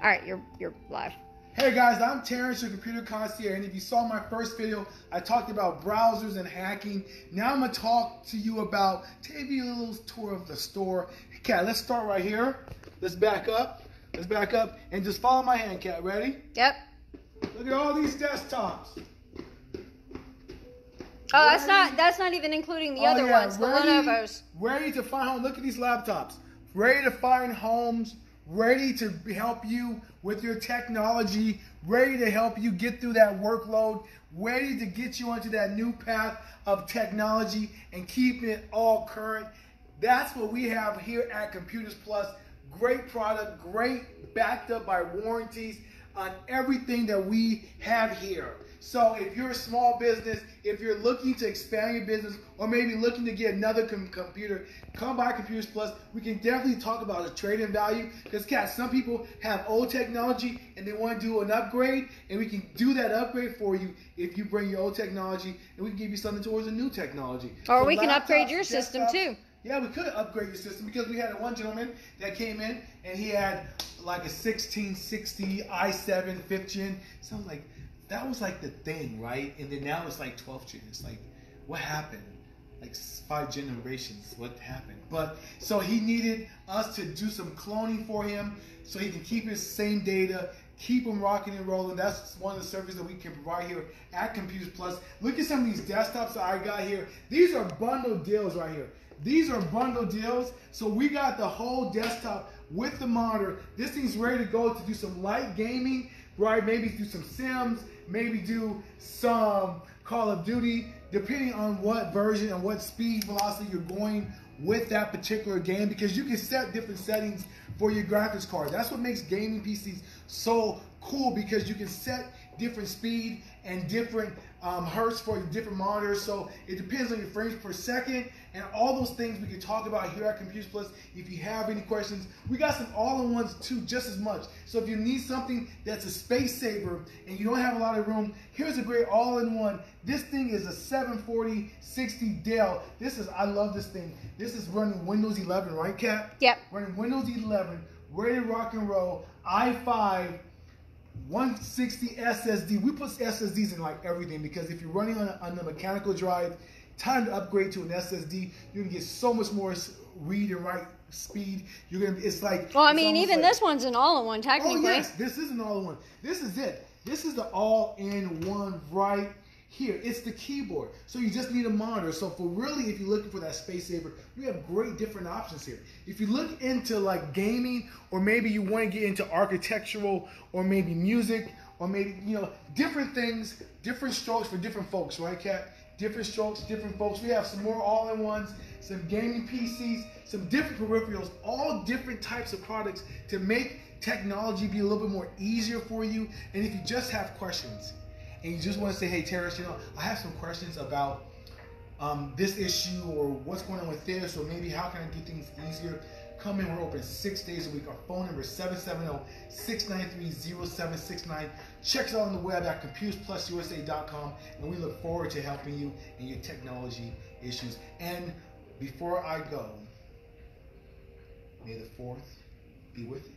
All right, you're live. Hey guys, I'm Terrence, your computer concierge, and if you saw my first video, I talked about browsers and hacking. Now I'm going to talk to you about, take you a little tour of the store. Cat, let's start right here. Let's back up. Let's back up and just follow my hand, Cat. Ready? Yep. Look at all these desktops. Oh, that's not even including the other ones, the Lenovo's. Ready to find home. Look at these laptops. Ready to find homes. Ready to help you with your technology, ready to help you get through that workload, ready to get you onto that new path of technology and keeping it all current. That's what we have here at Computers Plus. Great product, great, backed up by warranties on everything that we have here. So if you're a small business, if you're looking to expand your business, or maybe looking to get another computer, come by Computers Plus. We can definitely talk about a trade-in value, because some people have old technology and they want to do an upgrade, and we can do that upgrade for you if you bring your old technology, and we can give you something towards a new technology. Or so we can upgrade your system too. Yeah, we could upgrade your system, because we had one gentleman that came in and he had like a 1660 i7 5th gen. So I'm like, that was like the thing, right? And then now it's like 12th gen. It's like, what happened? Like 5 generations, what happened? But so he needed us to do some cloning for him so he can keep his same data, keep him rocking and rolling. That's one of the services that we can provide here at Computers Plus. Look at some of these desktops that I got here. These are bundle deals right here. These are bundle deals. So we got the whole desktop with the monitor. This thing's ready to go to do some light gaming, right? Maybe do some Sims, maybe do some Call of Duty, depending on what version and what speed velocity you're going with that particular game, because you can set different settings for your graphics card. That's what makes gaming PCs so cool, because you can set different speed and different hertz for your different monitors. So it depends on your frames per second, and all those things we can talk about here at Computers Plus. If you have any questions, we got some all-in-ones too, just as much. So if you need something that's a space saver and you don't have a lot of room, here's a great all-in-one. This thing is a 74060 Dell. I love this thing. This is running Windows 11, right, Kat? Yep. Running Windows 11, ready to rock and roll, i5, 160 SSD. We put SSDs in like everything, because if you're running on a mechanical drive, time to upgrade to an SSD. You're gonna get so much more read and write speed. It's like, well, I mean, even like, this one's an all-in-one technically. Oh yes, this is an all-in-one. This is it. This is the all-in-one right here. It's the keyboard. So you just need a monitor. So for really, if you're looking for that space saver, we have great different options here. If you look into like gaming, or maybe you want to get into architectural, or maybe music, or maybe, different things, different strokes for different folks, right, Kat? Different strokes, different folks. We have some more all-in-ones, some gaming PCs, some different peripherals, all different types of products to make technology be a little bit more easier for you. And if you just have questions, and you just want to say, hey, Terrence, I have some questions about this issue, or what's going on with this, or maybe how can I get things easier, come in. We're open 6 days a week. Our phone number is 770-693-0769. Check us out on the web at computersplususa.com, and we look forward to helping you in your technology issues. And before I go, may the 4th be with you.